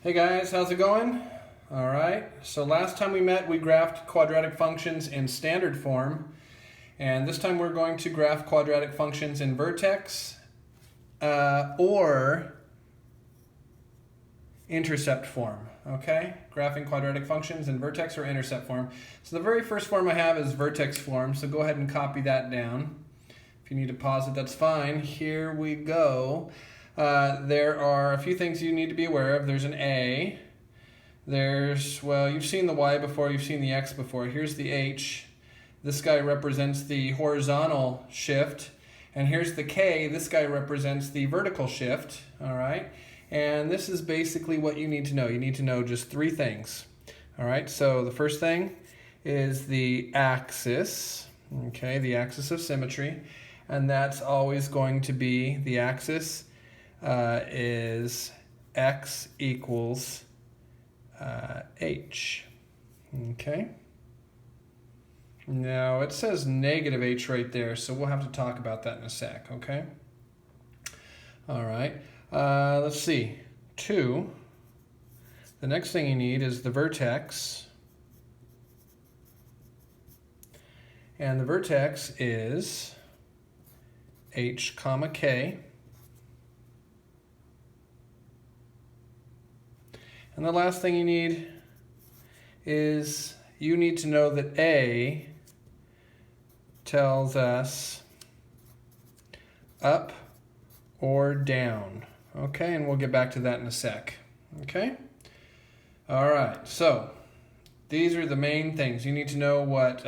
Hey guys, how's it going? All right, so last time we met, we graphed quadratic functions in standard form, and this time we're going to graph quadratic functions in Vertex or Intercept form, okay? Graphing quadratic functions in Vertex or Intercept form. So the very first form I have is Vertex form, so go ahead and copy that down. If you need to pause it, that's fine. Here we go. There are a few things you need to be aware of. There's an A. Well, you've seen the Y before, you've seen the X before. Here's the H. This guy represents the horizontal shift. And here's the K. This guy represents the vertical shift, all right? And this is basically what you need to know. You need to know just three things, all right? So the first thing is the axis, okay, the axis of symmetry. And that's always going to be, the axis is x equals h. Okay. Now it says negative h right there, so we'll have to talk about that in a sec, okay? All right. Let's see. 2. The next thing you need is the vertex. And the vertex is h comma k. And the last thing you need is you need to know that A tells us up or down. Okay, and we'll get back to that in a sec. Okay? All right, so these are the main things. You need to know what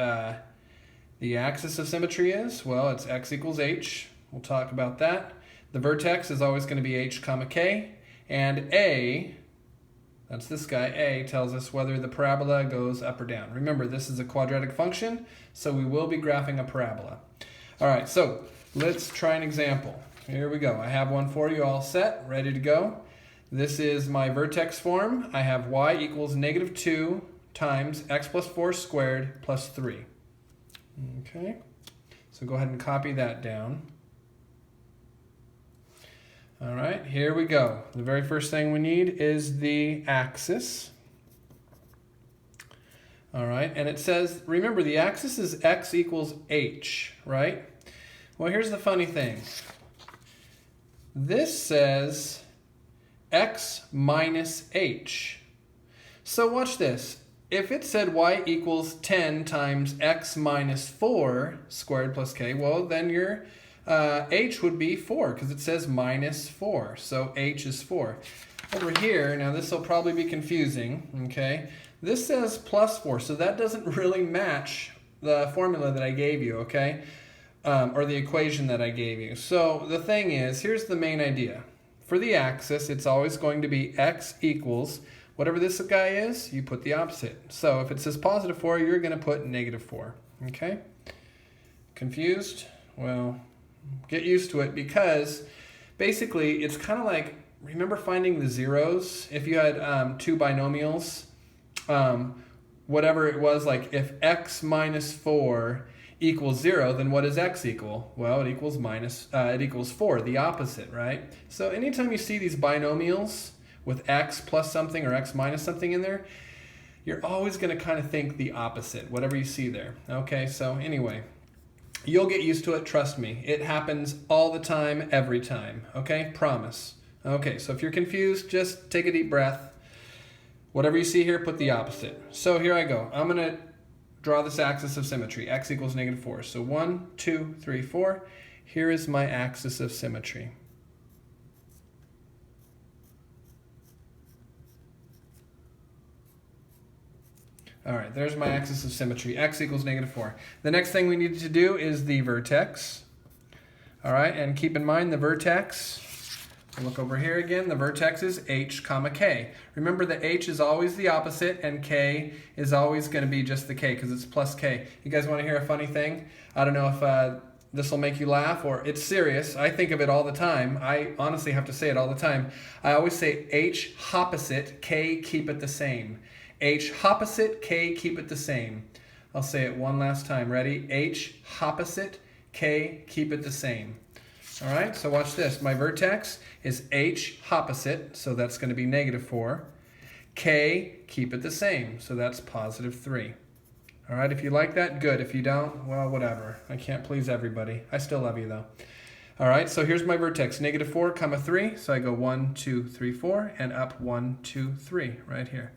the axis of symmetry is. Well, it's x equals h. We'll talk about that. The vertex is always going to be h comma k. And A, that's this guy, A, tells us whether the parabola goes up or down. Remember, this is a quadratic function, so we will be graphing a parabola. All right, so let's try an example. Here we go. I have one for you all set, ready to go. This is my vertex form. I have y equals negative 2 times x plus 4 squared plus 3. Okay, so go ahead and copy that down. All right, here we go. The very first thing we need is the axis. All right, and it says, remember, the axis is x equals h, right? Well, here's the funny thing. This says x minus h. So watch this. If it said y equals 10 times x minus 4 squared plus k, well, then your h would be 4 because it says minus 4. So h is 4. Over here, now this will probably be confusing, okay? This says plus 4, so that doesn't really match the formula that I gave you, okay? Or the equation that I gave you. So the thing is, here's the main idea. For the axis, it's always going to be x equals whatever this guy is, you put the opposite. So if it says positive 4, you're going to put negative 4, okay? Confused? Well, get used to it because basically it's kind of like, remember finding the zeros? If you had two binomials, whatever it was, like if x minus 4 equals 0, then what does x equal? Well, it equals 4, the opposite, right? So anytime you see these binomials with x plus something or x minus something in there, you're always going to kind of think the opposite, whatever you see there. Okay, so anyway, you'll get used to it, trust me. It happens all the time, every time, okay? Promise. Okay, so if you're confused, just take a deep breath. Whatever you see here, put the opposite. So here I go. I'm going to draw this axis of symmetry. X equals negative 4. So 1, 2, 3, 4. Here is my axis of symmetry. All right, there's my axis of symmetry. X equals negative 4. The next thing we need to do is the vertex. All right, and keep in mind the vertex, look over here again, the vertex is h comma k. Remember that h is always the opposite and k is always going to be just the k because it's plus k. You guys want to hear a funny thing? I don't know if this will make you laugh or it's serious. I think of it all the time. I honestly have to say it all the time. I always say h opposite, k keep it the same. H opposite, k keep it the same. I'll say it one last time. Ready? H opposite, k keep it the same. All right, so watch this. My vertex is h opposite, so that's going to be negative 4. K, keep it the same. So that's positive 3. All right, if you like that, good. If you don't, well, whatever. I can't please everybody. I still love you, though. All right, so here's my vertex, negative 4, comma 3. So I go 1, 2, 3, 4, and up 1, 2, 3, right here.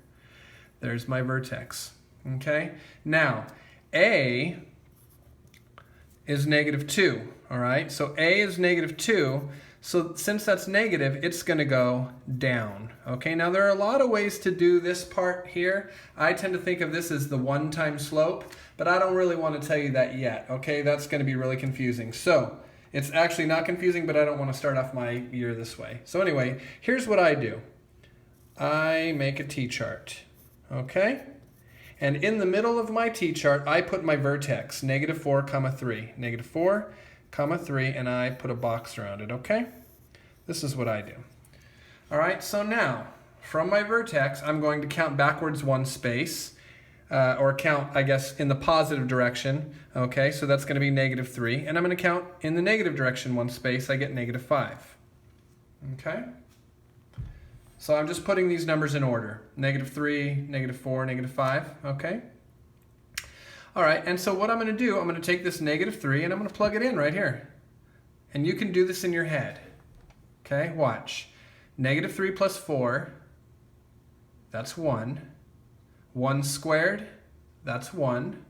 There's my vertex, okay? Now, A is negative 2, all right? So A is negative 2. So since that's negative, it's going to go down. Okay, now there are a lot of ways to do this part here. I tend to think of this as the one-time slope, but I don't really want to tell you that yet. Okay, that's going to be really confusing. So it's actually not confusing, but I don't want to start off my year this way. So anyway, here's what I do. I make a t-chart. Okay? And in the middle of my t-chart, I put my vertex, negative 4, comma 3. Negative 4, comma 3, and I put a box around it, okay? This is what I do. All right, so now, from my vertex, I'm going to count backwards 1 space, or count, I guess, in the positive direction, okay? So that's going to be negative 3, and I'm going to count in the negative direction 1 space, I get negative 5, okay? So I'm just putting these numbers in order, negative 3, negative 4, negative 5, okay? All right, and so what I'm going to do, I'm going to take this negative 3 and I'm going to plug it in right here. And you can do this in your head. Okay, watch. Negative 3 plus 4, that's 1. 1 squared, that's 1.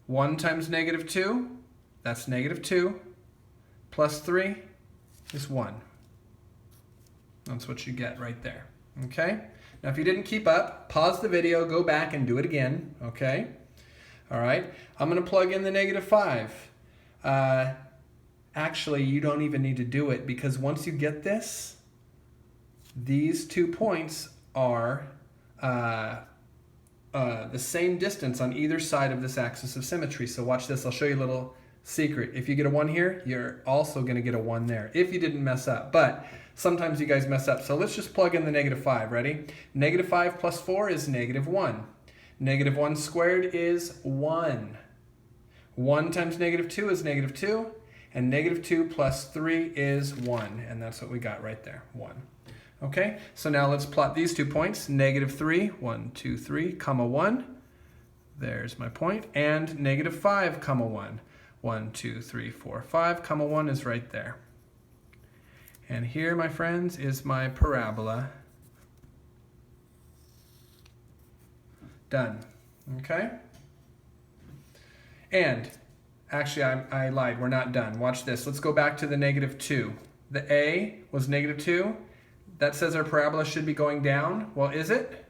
1 times negative 2, that's negative 2. Plus 3 is 1. That's what you get right there. Okay? Now if you didn't keep up, pause the video, go back and do it again. Okay? All right, I'm going to plug in the negative 5. Actually, you don't even need to do it because once you get this, these 2 points are the same distance on either side of this axis of symmetry. So watch this. I'll show you a little secret. If you get a 1 here, you're also going to get a 1 there if you didn't mess up. But sometimes you guys mess up. So let's just plug in the negative 5. Ready? Negative 5 plus 4 is negative 1. Negative 1 squared is 1. 1 times negative 2 is negative 2. And negative 2 plus 3 is 1. And that's what we got right there, 1. Okay, so now let's plot these 2 points. Negative 3, 1, 2, 3, comma 1. There's my point. And negative 5, comma 1. 1, 2, 3, 4, 5, comma 1 is right there. And here, my friends, is my parabola. Done. Okay? And, actually, I lied. We're not done. Watch this. Let's go back to the negative 2. The A was negative 2. That says our parabola should be going down. Well, is it?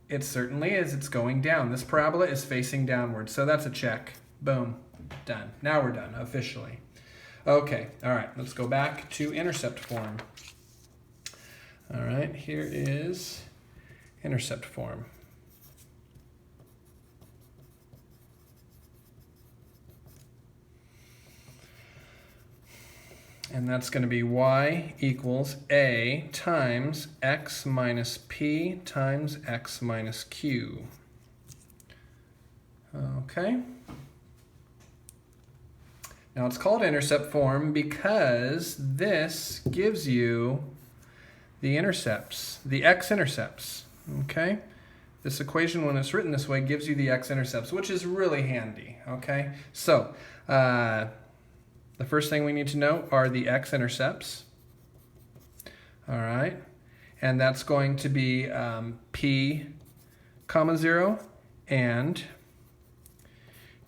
It certainly is. It's going down. This parabola is facing downward. So that's a check. Boom. Done. Now we're done, officially. Okay. All right. Let's go back to intercept form. All right. Here is intercept form. And that's going to be y equals a times x minus p times x minus q. Okay. Now it's called intercept form because this gives you the intercepts, the x-intercepts. Okay. This equation, when it's written this way, gives you the x-intercepts, which is really handy. Okay. So, the first thing we need to know are the x-intercepts. All right. And that's going to be p, comma 0 and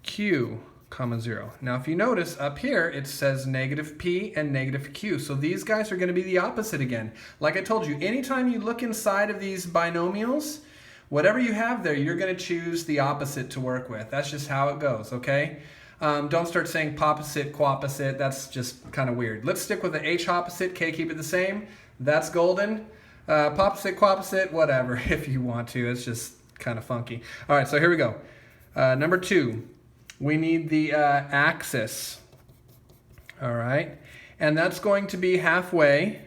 q, comma 0. Now, if you notice up here, it says negative p and negative q. So these guys are going to be the opposite again. Like I told you, anytime you look inside of these binomials, whatever you have there, you're going to choose the opposite to work with. That's just how it goes, okay? Don't start saying popposite, quopposite. That's just kind of weird. Let's stick with the h-opposite, k, keep it the same. That's golden. Popposite, quopposite, whatever, if you want to. It's just kind of funky. All right, so here we go. Number 2, we need the axis. All right, and that's going to be halfway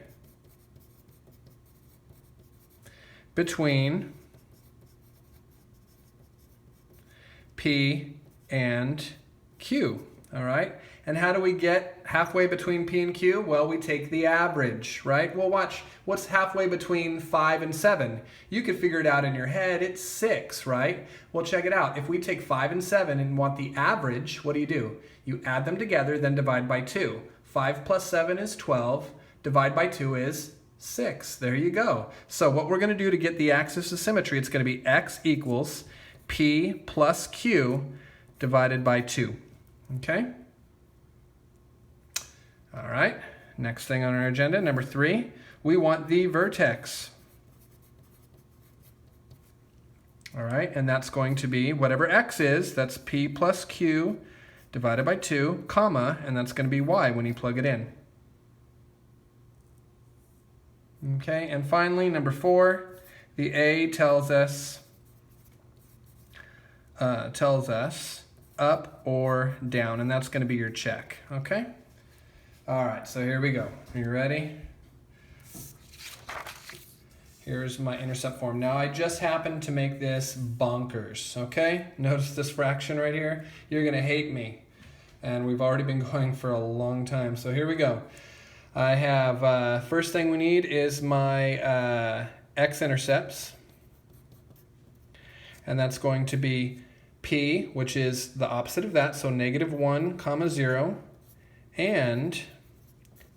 between P and Q. All right, and how do we get halfway between P and Q? Well, we take the average, right? Well, watch. What's halfway between 5 and 7? You could figure it out in your head. It's 6, right? Well, check it out. If we take 5 and 7 and want the average, what do? You add them together, then divide by 2. 5 plus 7 is 12. Divide by 2 is 6. There you go. So what we're going to do to get the axis of symmetry, it's going to be x equals P plus Q divided by 2. Okay? All right. Next thing on our agenda, number 3, we want the vertex. All right, and that's going to be whatever x is, that's P plus Q divided by 2, comma, and that's going to be y when you plug it in. Okay, and finally, number 4, the A tells us up or down, and that's going to be your check. Okay? All right, so here we go. Are you ready? Here's my intercept form. Now, I just happened to make this bonkers, okay? Notice this fraction right here? You're going to hate me. And we've already been going for a long time. So here we go. I have, first thing we need is my x-intercepts. And that's going to be P, which is the opposite of that, so -1, 0, and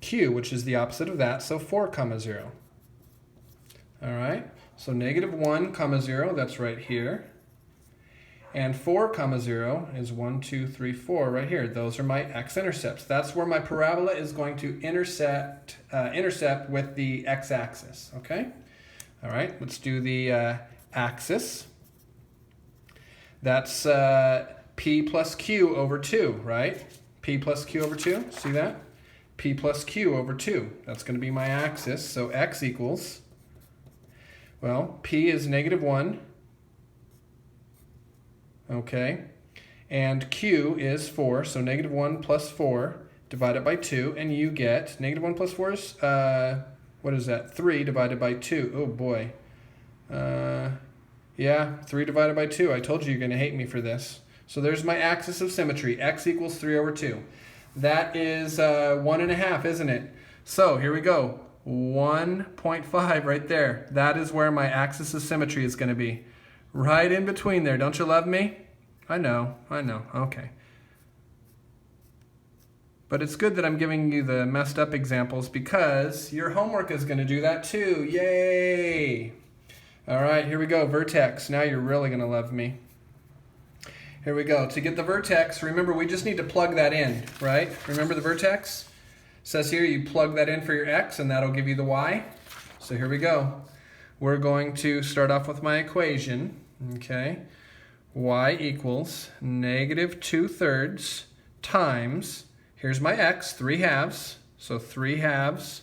Q, which is the opposite of that, so 4, 0. All right, so -1, 0, that's right here. And 4, 0 is 1, 2, 3, 4 right here. Those are my x-intercepts. That's where my parabola is going to intercept with the x-axis, okay? All right, let's do the axis. That's P plus Q over 2, right? P plus Q over 2, see that? P plus Q over 2, that's going to be my axis. So x equals, well, P is -1, okay, and Q is 4, so -1 plus 4 divided by 2, and you get, -1 plus 4 is, what is that, 3 divided by 2, oh boy. Yeah, 3 divided by 2. I told you you're going to hate me for this. So there's my axis of symmetry. X equals 3 over 2. That is 1.5, isn't it? So here we go. 1.5 right there. That is where my axis of symmetry is going to be. Right in between there. Don't you love me? I know. Okay. But it's good that I'm giving you the messed up examples because your homework is going to do that too. Yay! All right, here we go, vertex. Now you're really going to love me. Here we go. To get the vertex, remember we just need to plug that in, right? Remember the vertex? It says here you plug that in for your x and that'll give you the y. So here we go. We're going to start off with my equation, okay? Y equals -2/3 times, here's my x, 3/2, so 3/2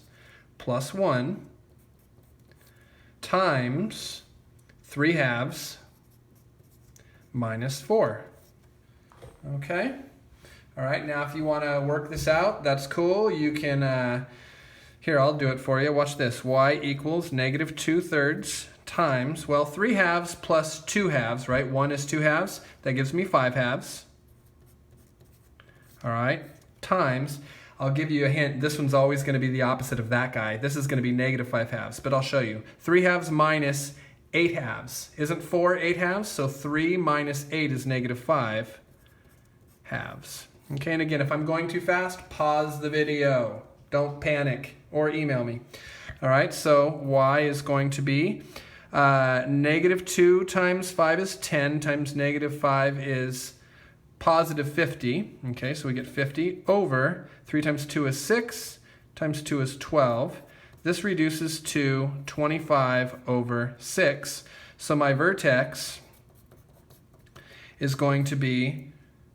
plus 1 times 3/2 minus 4. Okay? All right, now if you want to work this out, that's cool. You can, here, I'll do it for you. Watch this. Y equals -2/3 times, well, 3/2 plus 2/2, right? 1 is 2/2. That gives me 5/2. All right, times, I'll give you a hint. This one's always going to be the opposite of that guy. This is going to be -5/2, but I'll show you. 3/2 minus 8/2. Isn't 4 8/2? So 3 minus 8 is -5/2. Okay, and again, if I'm going too fast, pause the video. Don't panic or email me. All right, so y is going to be -2 times 5 is 10 times -5 is +50. Okay, so we get 50 over 3 times 2 is 6 times 2 is 12. This reduces to 25 over 6. So my vertex is going to be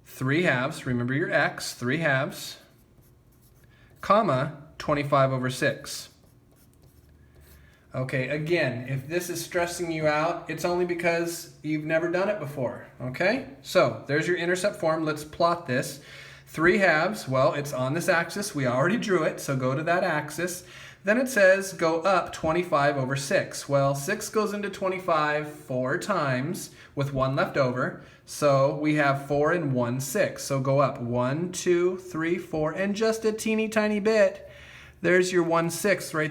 3/2, remember your x, 3/2, comma, 25 over 6. Okay, again, if this is stressing you out, it's only because you've never done it before, okay? So there's your intercept form. Let's plot this. 3/2, well, it's on this axis. We already drew it, so go to that axis. Then it says go up 25 over 6. Well, 6 goes into 25 4 times with 1 left over. So we have 4 and 1, 6. So go up 1, 2, 3, 4, and just a teeny tiny bit. There's your 1/6 right there.